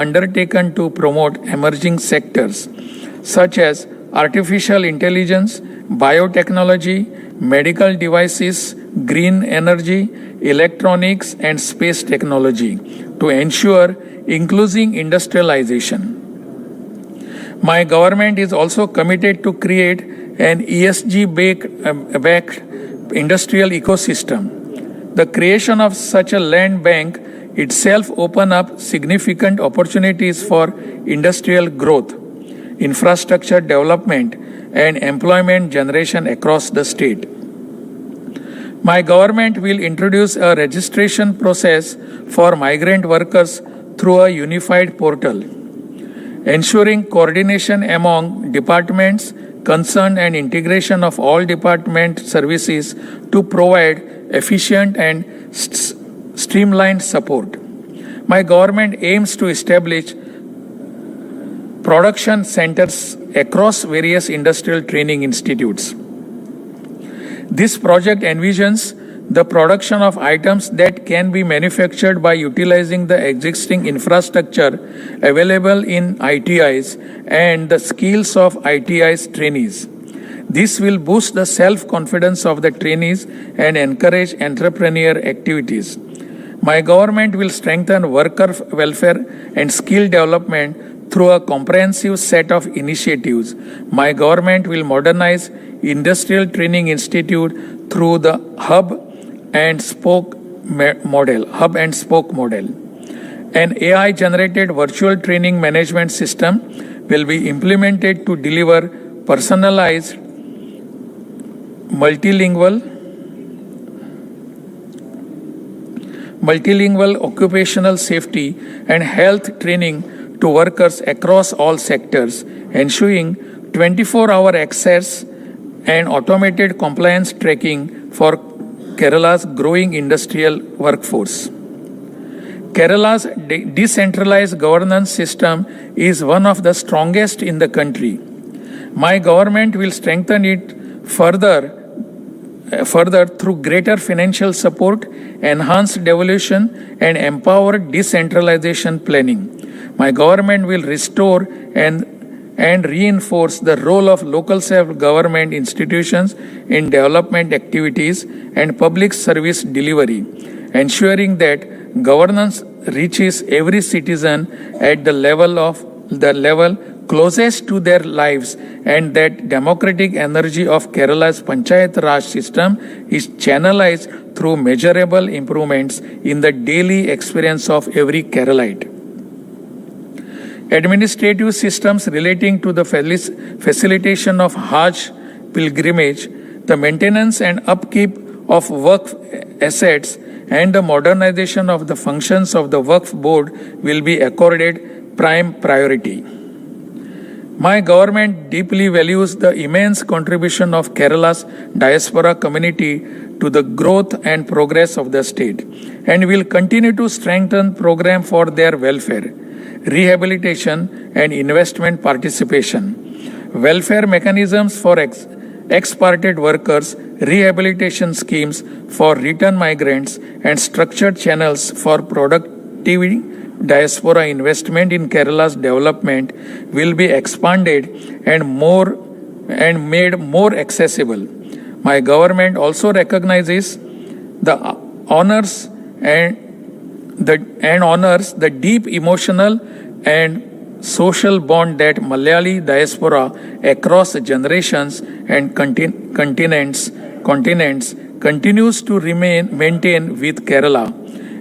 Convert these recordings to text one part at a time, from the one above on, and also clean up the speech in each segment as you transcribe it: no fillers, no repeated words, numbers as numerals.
undertaken to promote emerging sectors such as artificial intelligence, biotechnology, medical devices, green energy, electronics, and space technology to ensure inclusive industrialization. My government is also committed to create an ESG-backed industrial ecosystem. The creation of such a land bank itself opens up significant opportunities for industrial growth, infrastructure development, and employment generation across the state. My government will introduce a registration process for migrant workers through a unified portal, ensuring coordination among departments concerned and integration of all department services to provide efficient and streamlined support. My government aims to establish production centers across various industrial training institutes. This project envisions the production of items that can be manufactured by utilizing the existing infrastructure available in ITIs and the skills of ITIs trainees. This will boost the self-confidence of the trainees and encourage entrepreneurial activities. My government will strengthen worker welfare and skill development through a comprehensive set of initiatives. My government will modernize Industrial Training Institute through the hub and spoke model. An AI-generated virtual training management system will be implemented to deliver personalized, multilingual occupational safety and health training to workers across all sectors, ensuring 24-hour access and automated compliance tracking for Kerala's growing industrial workforce. Kerala's decentralized governance system is one of the strongest in the country. My government will strengthen it further through greater financial support, enhanced devolution, and empowered decentralization planning. My government will restore and reinforce the role of local self-government institutions in development activities and public service delivery, ensuring that governance reaches every citizen at the level closest to their lives, and that democratic energy of Kerala's Panchayat Raj system is channelized through measurable improvements in the daily experience of every Keralite. Administrative systems relating to the facilitation of Hajj pilgrimage, the maintenance and upkeep of Waqf assets, and the modernization of the functions of the Waqf board will be accorded prime priority. My government deeply values the immense contribution of Kerala's diaspora community to the growth and progress of the state, and will continue to strengthen programs for their welfare, rehabilitation, and investment participation. Welfare mechanisms for expatriate workers, rehabilitation schemes for return migrants, and structured channels for productivity diaspora investment in Kerala's development will be expanded and made more accessible. My government also recognizes honors the deep emotional and social bond that Malayali diaspora across generations and continents continues to maintain with Kerala,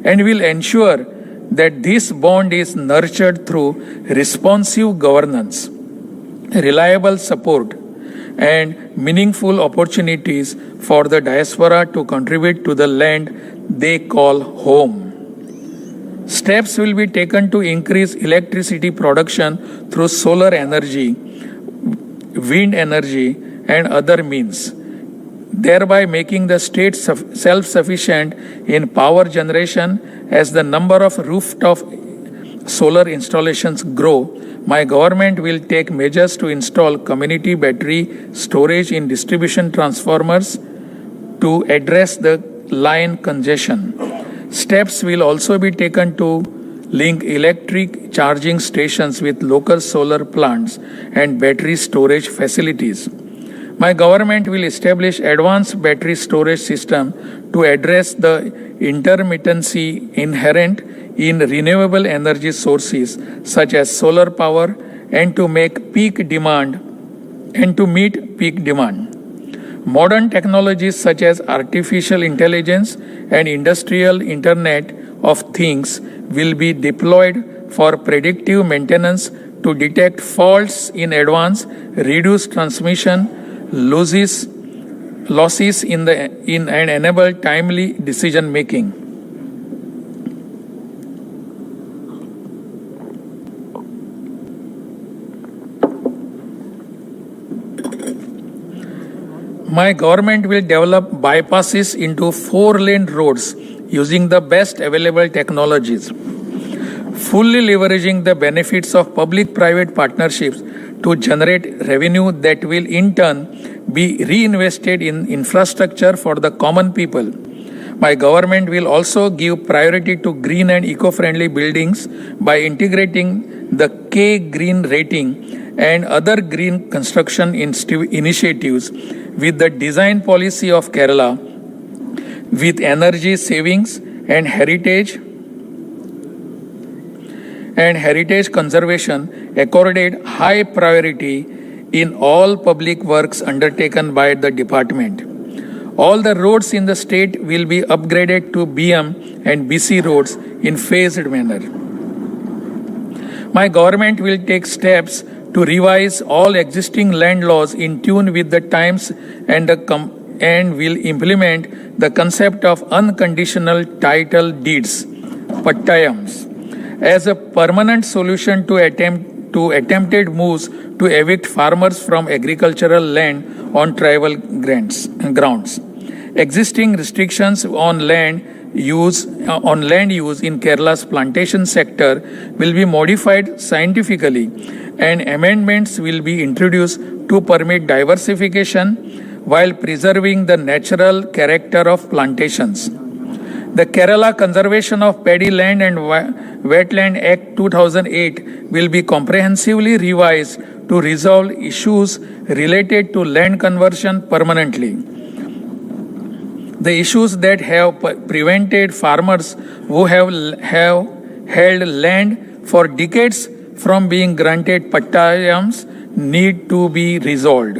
and will ensure that this bond is nurtured through responsive governance, reliable support, and meaningful opportunities for the diaspora to contribute to the land they call home. Steps will be taken to increase electricity production through solar energy, wind energy, and other means, thereby making the state self-sufficient in power generation. As the number of rooftop solar installations grow, my government will take measures to install community battery storage in distribution transformers to address the line congestion. Steps will also be taken to link electric charging stations with local solar plants and battery storage facilities. My government will establish advanced battery storage system to address the intermittency inherent in renewable energy sources such as solar power and to meet peak demand. Modern technologies such as artificial intelligence and industrial Internet of Things will be deployed for predictive maintenance to detect faults in advance, reduce transmission losses and enable timely decision making. My government will develop bypasses into 4-lane roads using the best available technologies, fully leveraging the benefits of public-private partnerships to generate revenue that will in turn be reinvested in infrastructure for the common people. My government will also give priority to green and eco-friendly buildings by integrating the K Green rating and other green construction initiatives with the design policy of Kerala, with energy savings and heritage conservation accorded high priority in all public works undertaken by the department. All the roads in the state will be upgraded to BM and BC roads in phased manner. My government will take steps to revise all existing land laws in tune with the times and will implement the concept of unconditional title deeds, pattayams, as a permanent solution to attempted moves to evict farmers from agricultural land on tribal grounds. Existing restrictions on land use in Kerala's plantation sector will be modified scientifically, and amendments will be introduced to permit diversification while preserving the natural character of plantations. The Kerala Conservation of Paddy Land and Wetland Act 2008 will be comprehensively revised to resolve issues related to land conversion permanently. The issues that have prevented farmers who have held land for decades from being granted pattayams need to be resolved.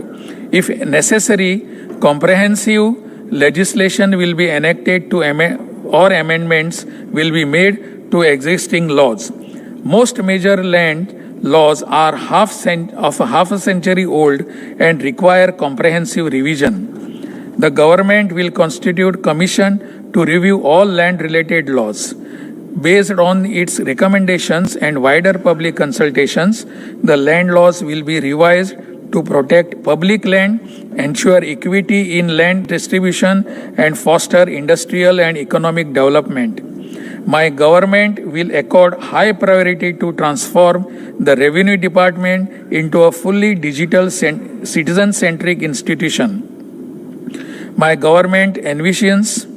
If necessary, comprehensive legislation will be enacted or amendments will be made to existing laws. Most major land laws are half a century old and require comprehensive revision. The government will constitute commission to review all land-related laws. Based on its recommendations and wider public consultations, the land laws will be revised to protect public land, ensure equity in land distribution, and foster industrial and economic development. My government will accord high priority to transform the Revenue Department into a fully digital citizen-centric institution. My government envisions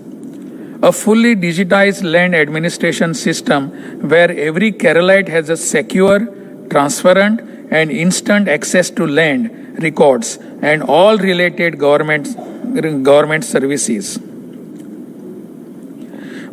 a fully digitized land administration system where every Keralite has a secure, transparent, and instant access to land records and all related government services.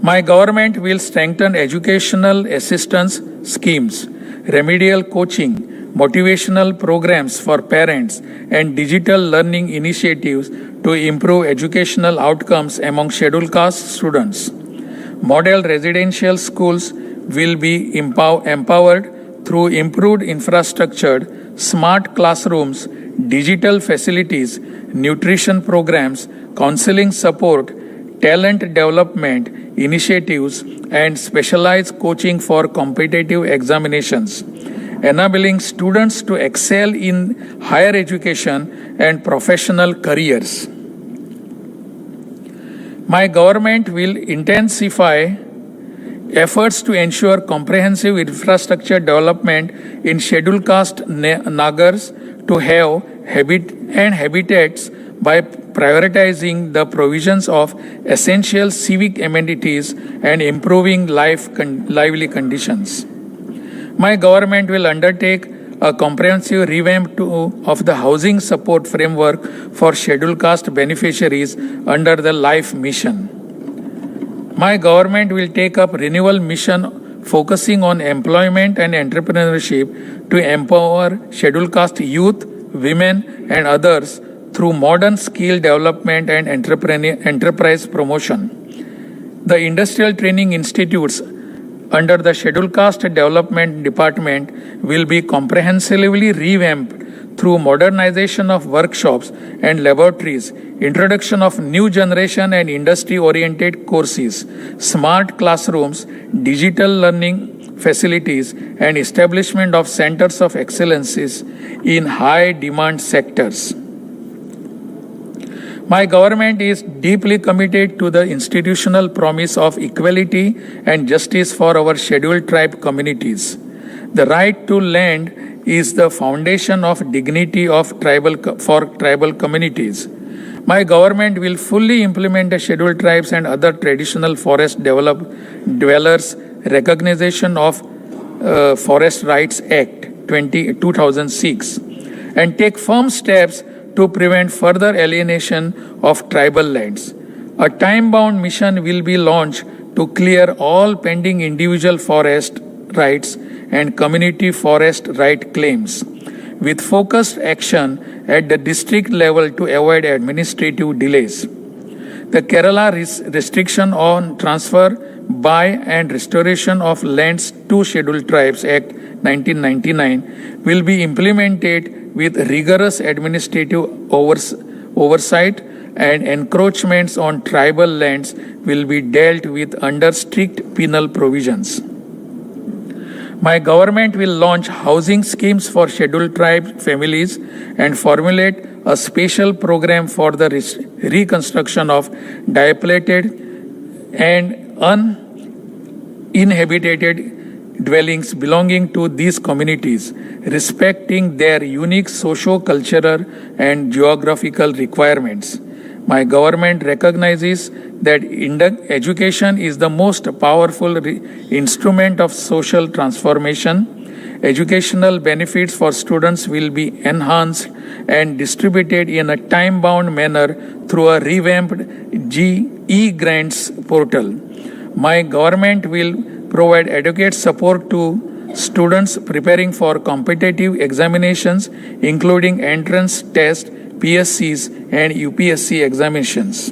My government will strengthen educational assistance schemes, remedial coaching, motivational programs for parents, and digital learning initiatives to improve educational outcomes among scheduled caste students. Model residential schools will be empowered through improved infrastructure, smart classrooms, digital facilities, nutrition programs, counseling support, talent development initiatives, and specialized coaching for competitive examinations, enabling students to excel in higher education and professional careers. My government will intensify efforts to ensure comprehensive infrastructure development in scheduled caste nagars to have habitats by prioritizing the provisions of essential civic amenities and improving lively conditions. My government will undertake a comprehensive revamp of the housing support framework for scheduled caste beneficiaries under the LIFE mission. My government will take up renewal mission focusing on employment and entrepreneurship to empower scheduled caste youth, women and others through modern skill development and enterprise promotion. The industrial training institutes under the Scheduled Caste Development Department will be comprehensively revamped through modernization of workshops and laboratories, introduction of new generation and industry-oriented courses, smart classrooms, digital learning facilities, and establishment of centers of excellences in high-demand sectors. My government is deeply committed to the institutional promise of equality and justice for our scheduled tribe communities. The right to land is the foundation of dignity for tribal communities. My government will fully implement the Scheduled Tribes and other traditional forest dwellers recognition of Forest Rights Act 2006 and take firm steps to prevent further alienation of tribal lands. A time-bound mission will be launched to clear all pending individual forest rights and community forest right claims, with focused action at the district level to avoid administrative delays. The Kerala Restriction on Transfer, Buy and Restoration of Lands to Scheduled Tribes Act 1999 will be implemented with rigorous administrative oversight, and encroachments on tribal lands will be dealt with under strict penal provisions. My government will launch housing schemes for scheduled tribe families and formulate a special program for the reconstruction of dilapidated and uninhabited dwellings belonging to these communities, respecting their unique socio-cultural and geographical requirements. My government recognizes that education is the most powerful instrument of social transformation. Educational benefits for students will be enhanced and distributed in a time-bound manner through a revamped e-grants portal. My government will provide adequate support to students preparing for competitive examinations, including entrance tests, PSCs, and UPSC examinations.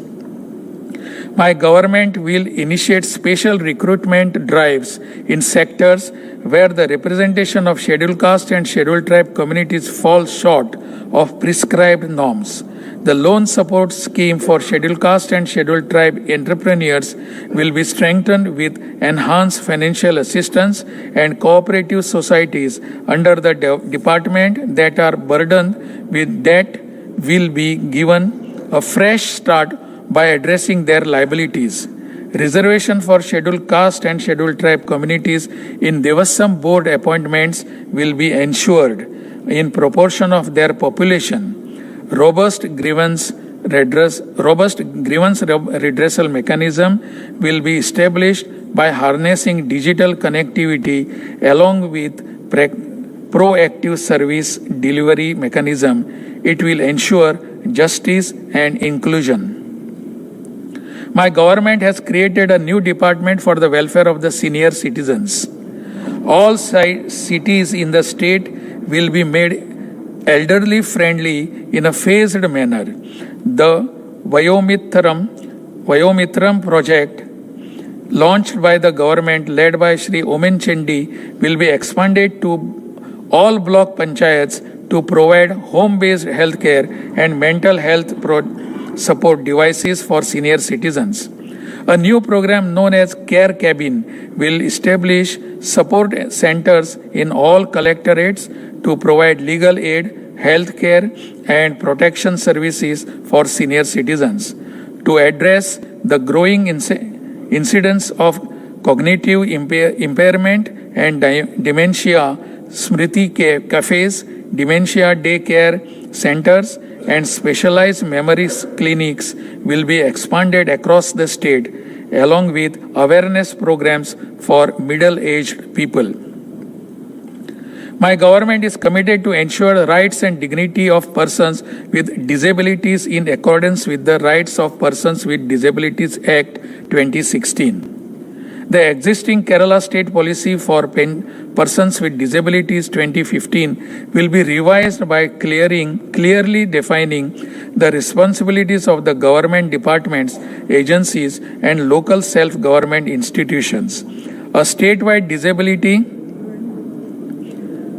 My government will initiate special recruitment drives in sectors where the representation of scheduled caste and scheduled tribe communities falls short of prescribed norms. The loan support scheme for scheduled caste and scheduled tribe entrepreneurs will be strengthened with enhanced financial assistance, and cooperative societies under the department that are burdened with debt will be given a fresh start by addressing their liabilities. Reservation for scheduled caste and scheduled tribe communities in Devasam board appointments will be ensured in proportion of their population. Robust grievance redressal mechanism will be established by harnessing digital connectivity along with proactive service delivery mechanism. It will ensure justice and inclusion. My government has created a new department for the welfare of the senior citizens. All cities in the state will be made elderly friendly in a phased manner. The Vayomitram project launched by the government led by Shri Omen Chendi will be expanded to all block panchayats to provide home-based healthcare and mental health support devices for senior citizens. A new program known as Care Cabin will establish support centers in all collectorates to provide legal aid, healthcare, and protection services for senior citizens. To address the growing incidence of cognitive impairment and dementia, Smriti cafes, dementia day care centers, and specialized memory clinics will be expanded across the state, along with awareness programs for middle-aged people. My government is committed to ensure the rights and dignity of persons with disabilities in accordance with the Rights of Persons with Disabilities Act 2016. The existing Kerala State Policy for Persons with Disabilities 2015 will be revised by clearly defining the responsibilities of the government departments, agencies, and local self-government institutions. A statewide disability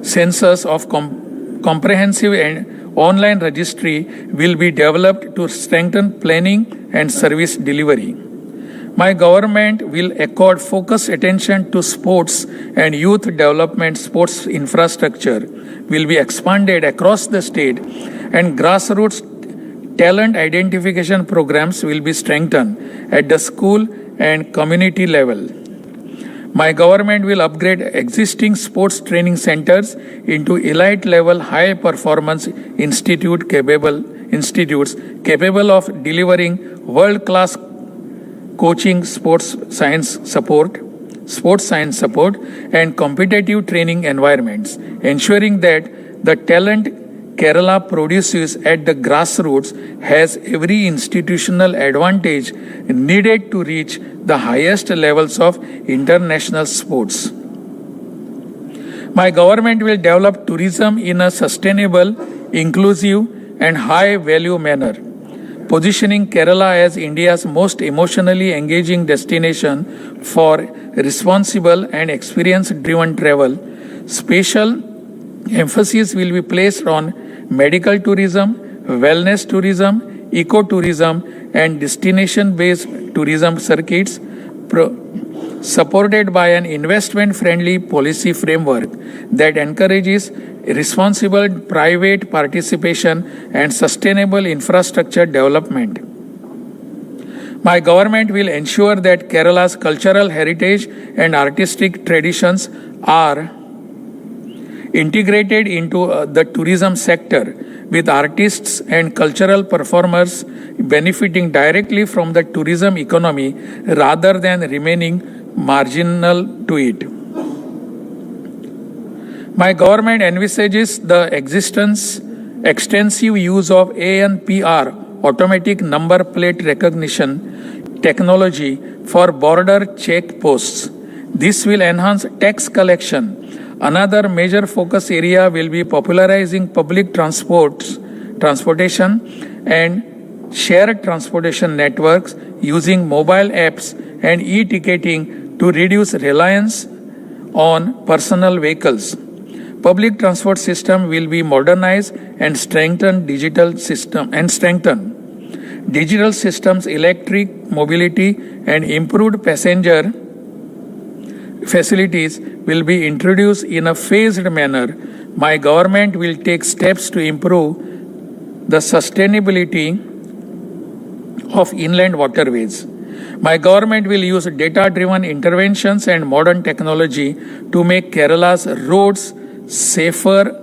census of comprehensive and online registry will be developed to strengthen planning and service delivery. My government will accord focused attention to sports and youth development. Sports infrastructure will be expanded across the state, and grassroots talent identification programs will be strengthened at the school and community level. My government will upgrade existing sports training centers into elite level high performance institutes capable of delivering world class coaching, sports science support, and competitive training environments, ensuring that the talent Kerala produces at the grassroots has every institutional advantage needed to reach the highest levels of international sports. My government will develop tourism in a sustainable, inclusive, and high-value manner, positioning Kerala as India's most emotionally engaging destination for responsible and experience-driven travel. Special emphasis will be placed on medical tourism, wellness tourism, ecotourism, and destination-based tourism circuits, supported by an investment-friendly policy framework that encourages responsible private participation and sustainable infrastructure development. My government will ensure that Kerala's cultural heritage and artistic traditions are integrated into the tourism sector, with artists and cultural performers benefiting directly from the tourism economy rather than remaining marginal to it. My government envisages the extensive use of ANPR, automatic number plate recognition technology, for border checkposts. This will enhance tax collection. Another major focus area will be popularizing public transportation and shared transportation networks using mobile apps and e-ticketing to reduce reliance on personal vehicles. Public transport system will be modernized and strengthen digital systems, electric mobility, and improved passenger facilities will be introduced in a phased manner. My government will take steps to improve the sustainability of inland waterways. My government will use data-driven interventions and modern technology to make Kerala's roads safer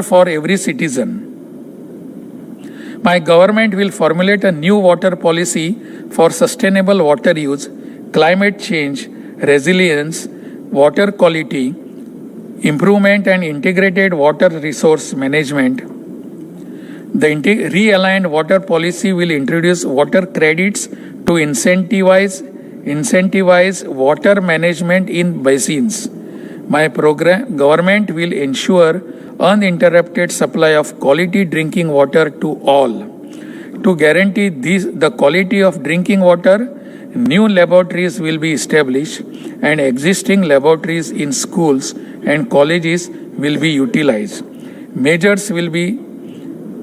for every citizen. My government will formulate a new water policy for sustainable water use, climate change, resilience, water quality, improvement, and integrated water resource management. The realigned water policy will introduce water credits to incentivize water management in basins. My government will ensure uninterrupted supply of quality drinking water to all. To guarantee the quality of drinking water, new laboratories will be established and existing laboratories in schools and colleges will be utilized. Measures will be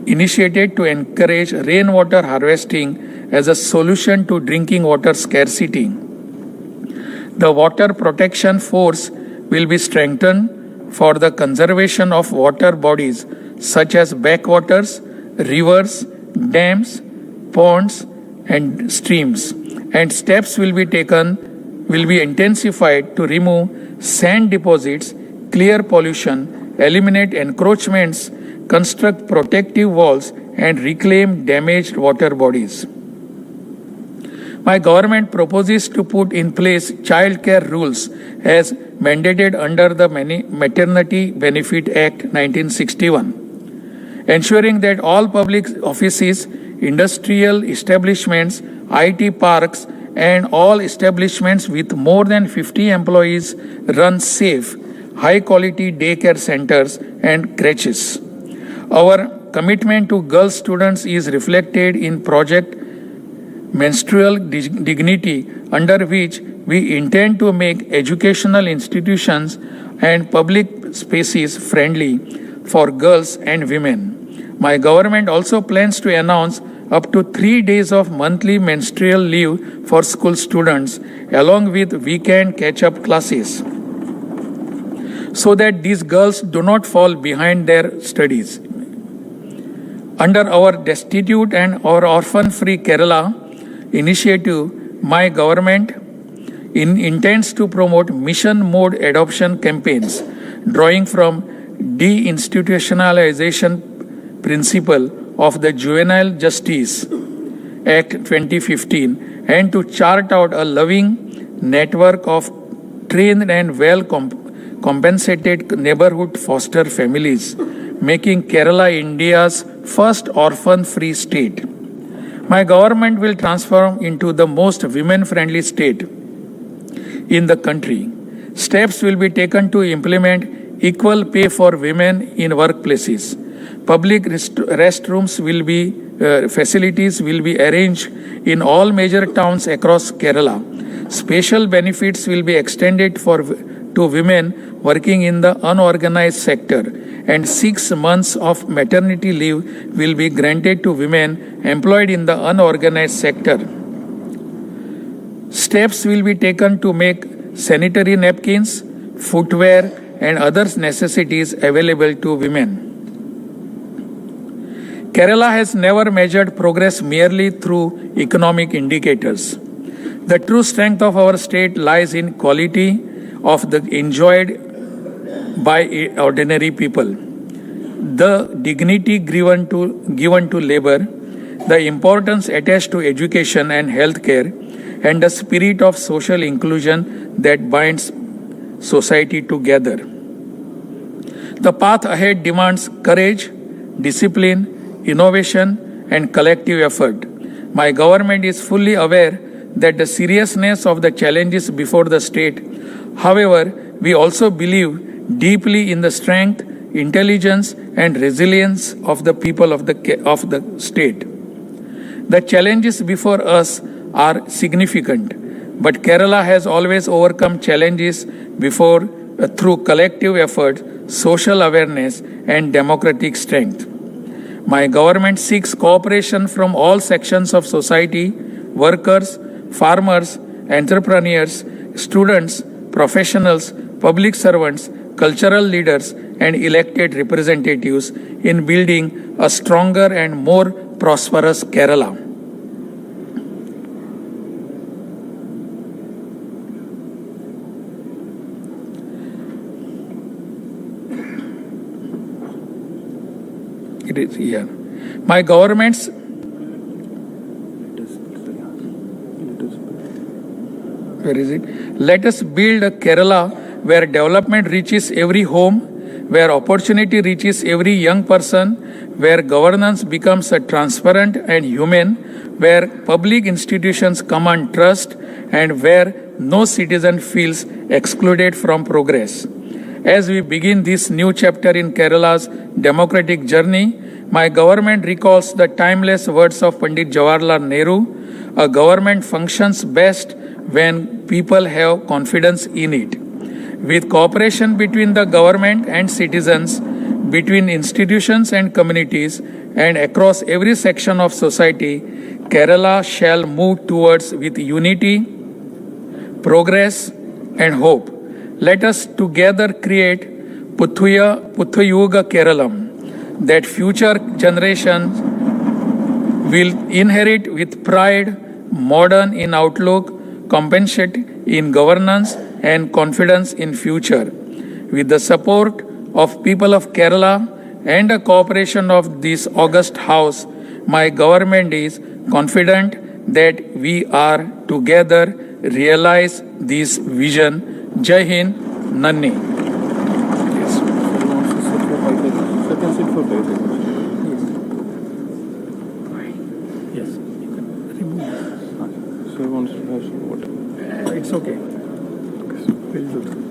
initiated to encourage rainwater harvesting as a solution to drinking water scarcity. The Water Protection Force will be strengthened for the conservation of water bodies such as backwaters, rivers, dams, ponds, and streams, and steps will be intensified to remove sand deposits, clear pollution, eliminate encroachments, construct protective walls, and reclaim damaged water bodies. My government proposes to put in place child care rules as mandated under the Maternity Benefit Act 1961, ensuring that all public offices, industrial establishments, IT parks, and all establishments with more than 50 employees run safe, high-quality daycare centers and creches. Our commitment to girl students is reflected in Project Menstrual Dignity, under which we intend to make educational institutions and public spaces friendly for girls and women. My government also plans to announce up to 3 days of monthly menstrual leave for school students, along with weekend catch-up classes, so that these girls do not fall behind their studies. Under our Destitute and our Orphan-Free Kerala initiative, my government intends to promote mission mode adoption campaigns, drawing from deinstitutionalization principle of the Juvenile Justice Act 2015, and to chart out a loving network of trained and well compensated neighborhood foster families, making Kerala India's first orphan-free state. My government will transform into the most women-friendly state in the country. Steps will be taken to implement equal pay for women in workplaces. Public restrooms will be facilities will be arranged in all major towns across Kerala. Special benefits will be extended to women working in the unorganized sector, and 6 months of maternity leave will be granted to women employed in the unorganized sector. Steps will be taken to make sanitary napkins, footwear, and other necessities available to women. Kerala has never measured progress merely through economic indicators. The true strength of our state lies in quality of the enjoyed by ordinary people, the dignity given to labor, the importance attached to education and healthcare, and the spirit of social inclusion that binds society together. The path ahead demands courage, discipline, innovation, and collective effort. My government is fully aware that the seriousness of the challenges before the state. However, we also believe deeply in the strength, intelligence, and resilience of the people of the state. The challenges before us are significant, but Kerala has always overcome challenges before through collective effort, social awareness, and democratic strength. My government seeks cooperation from all sections of society: workers, farmers, entrepreneurs, students, professionals, public servants, cultural leaders, and elected representatives in building a stronger and more prosperous Kerala. It is here. My government's where is it? Let us build a Kerala where development reaches every home, where opportunity reaches every young person, where governance becomes a transparent and human, where public institutions command trust, and where no citizen feels excluded from progress. As we begin this new chapter in Kerala's democratic journey, my government recalls the timeless words of Pandit Jawaharlal Nehru: a government functions best when people have confidence in it. With cooperation between the government and citizens, between institutions and communities, and across every section of society, Kerala shall move towards with unity, progress, and hope. Let us together create Puthayuga Keralam, that future generations will inherit with pride, modern in outlook, compassionate in governance, and confidence in future. With the support of people of Kerala and the cooperation of this august house, my government is confident that we are together realize this vision. Jai Hind, Nanni. Yes, you can remove. So he wants to have some water. It's okay. We'll do that.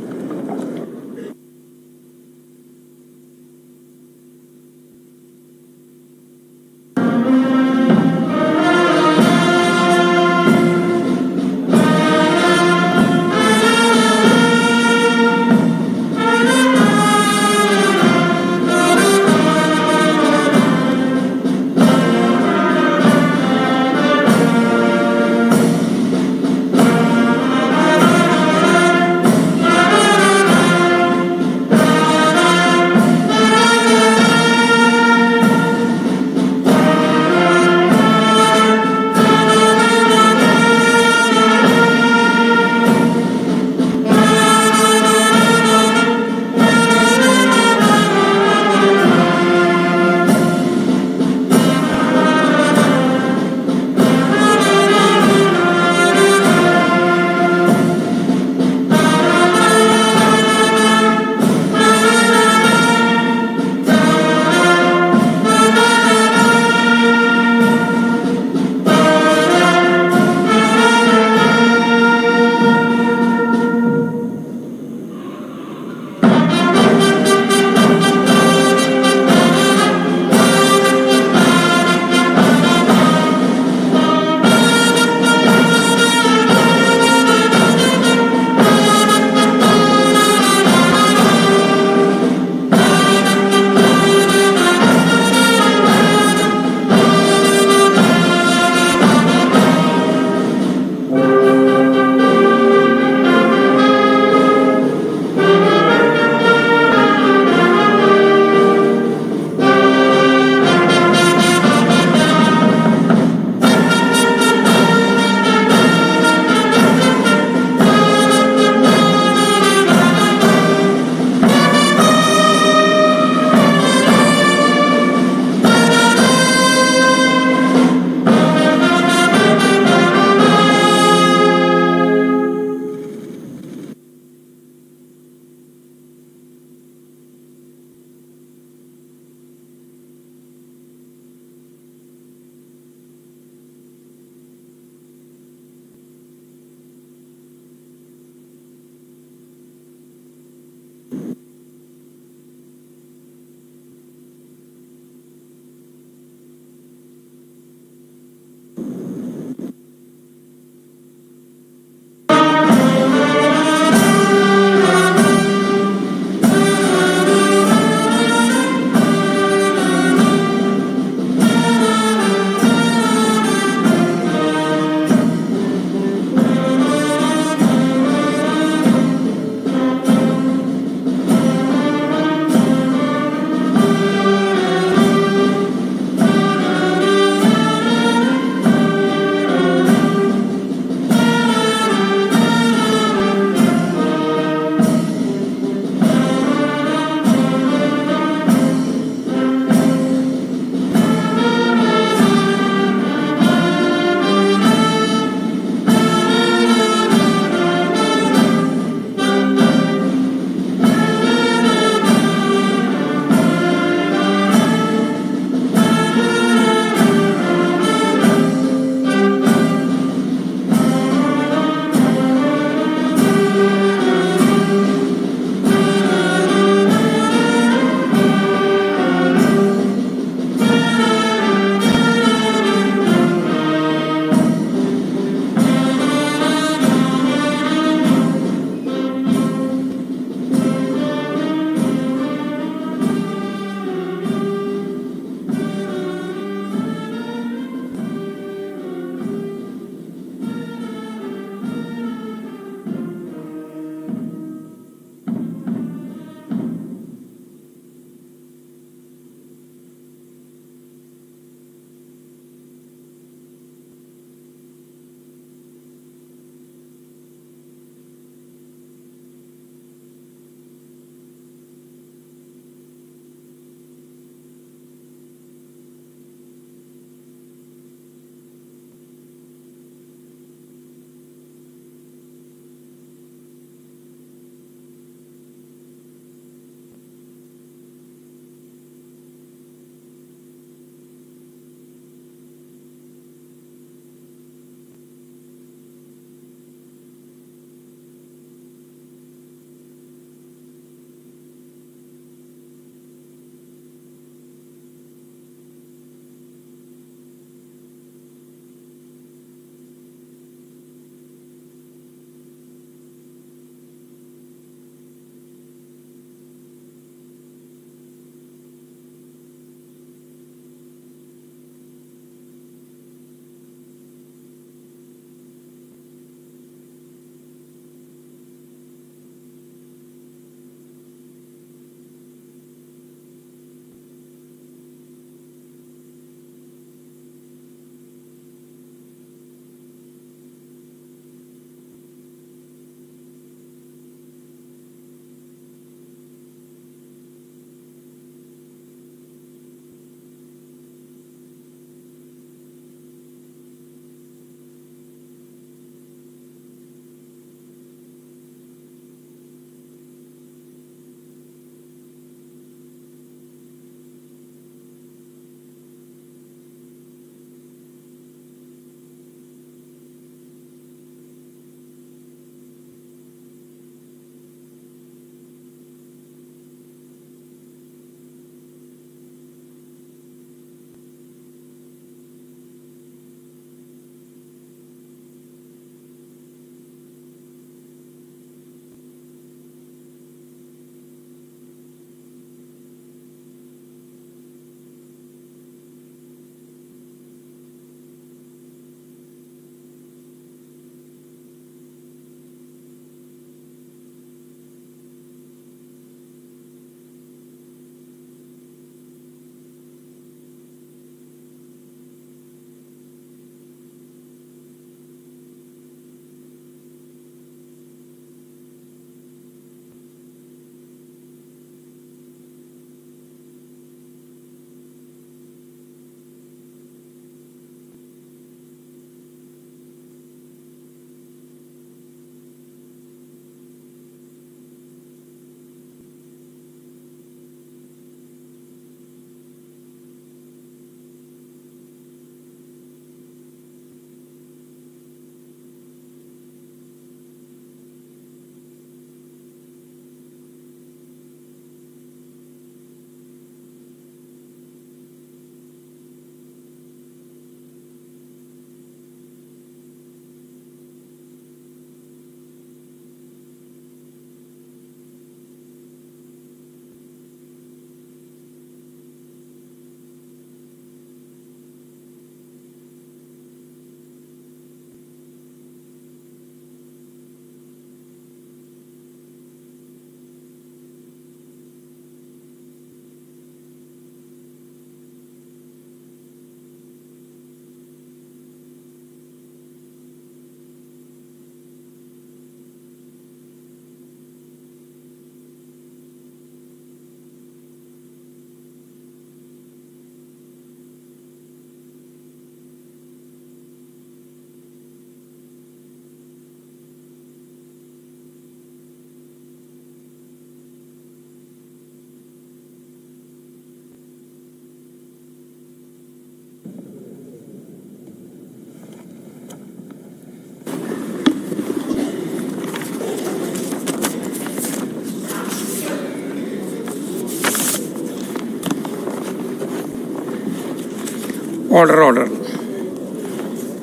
Order.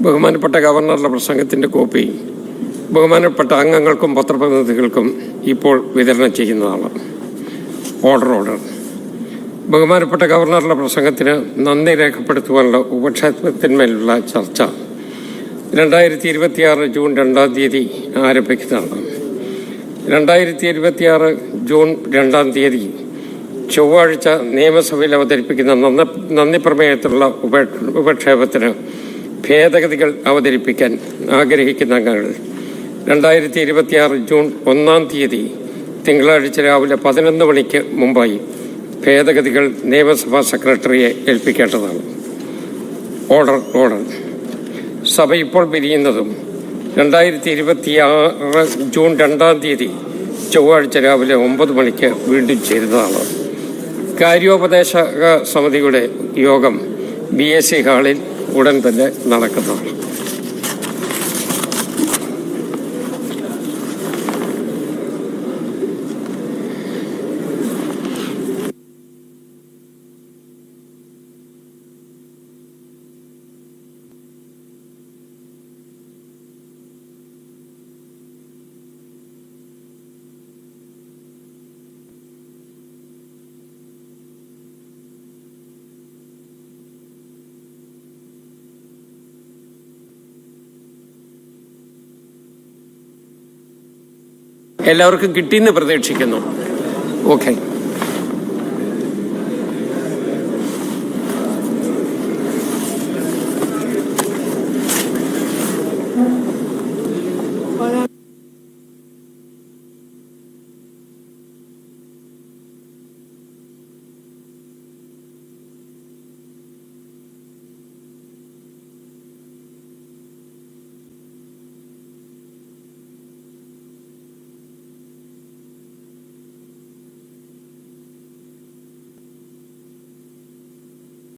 ബഹുമാനപ്പെട്ട ഗവർണറുടെ പ്രസംഗത്തിൻ്റെ copy ബഹുമാനപ്പെട്ട അംഗങ്ങൾക്കും പത്രപ്രതിനിധികൾക്കും ഇപ്പോൾ വിതരണം ചെയ്യുന്നതാണ്. Order. ബഹുമാനപ്പെട്ട ഗവർണറുടെ പ്രസംഗത്തിന് നന്ദി രേഖപ്പെടുത്തുവാനുള്ള ഉപക്ഷേപത്തിന്മേലുള്ള ചർച്ച 2026 ജൂൺ 2 ആരംഭിക്കുന്നതാണ്. 2026 ജൂൺ 2 ചൊവ്വാഴ്ച നിയമസഭയിൽ അവതരിപ്പിക്കുന്ന നന്ദി പ്രമേയത്തിലുള്ള ഉപക്ഷേപത്തിന് ഭേദഗതികൾ അവതരിപ്പിക്കാൻ ആഗ്രഹിക്കുന്ന അംഗങ്ങൾ 2026 ജൂൺ 1 തിങ്കളാഴ്ച രാവിലെ 11 മണിക്ക് മുമ്പായി ഭേദഗതികൾ നിയമസഭാ സെക്രട്ടറിയെ ഏൽപ്പിക്കേണ്ടതാണ്. ഓർഡർ. സഭ ഇപ്പോൾ പിരിയുന്നതും 2026 ജൂൺ 2 ചൊവ്വാഴ്ച രാവിലെ 9 മണിക്ക് വീണ്ടും ചേരുന്നതാണ്. കാര്യോപദേശക സമിതിയുടെ യോഗം BAC ഹാളിൽ ഉടൻ തന്നെ നടക്കുന്നതാണ്. എല്ലാവർക്കും കിട്ടിയെന്ന് പ്രതീക്ഷിക്കുന്നു. ഓക്കെ.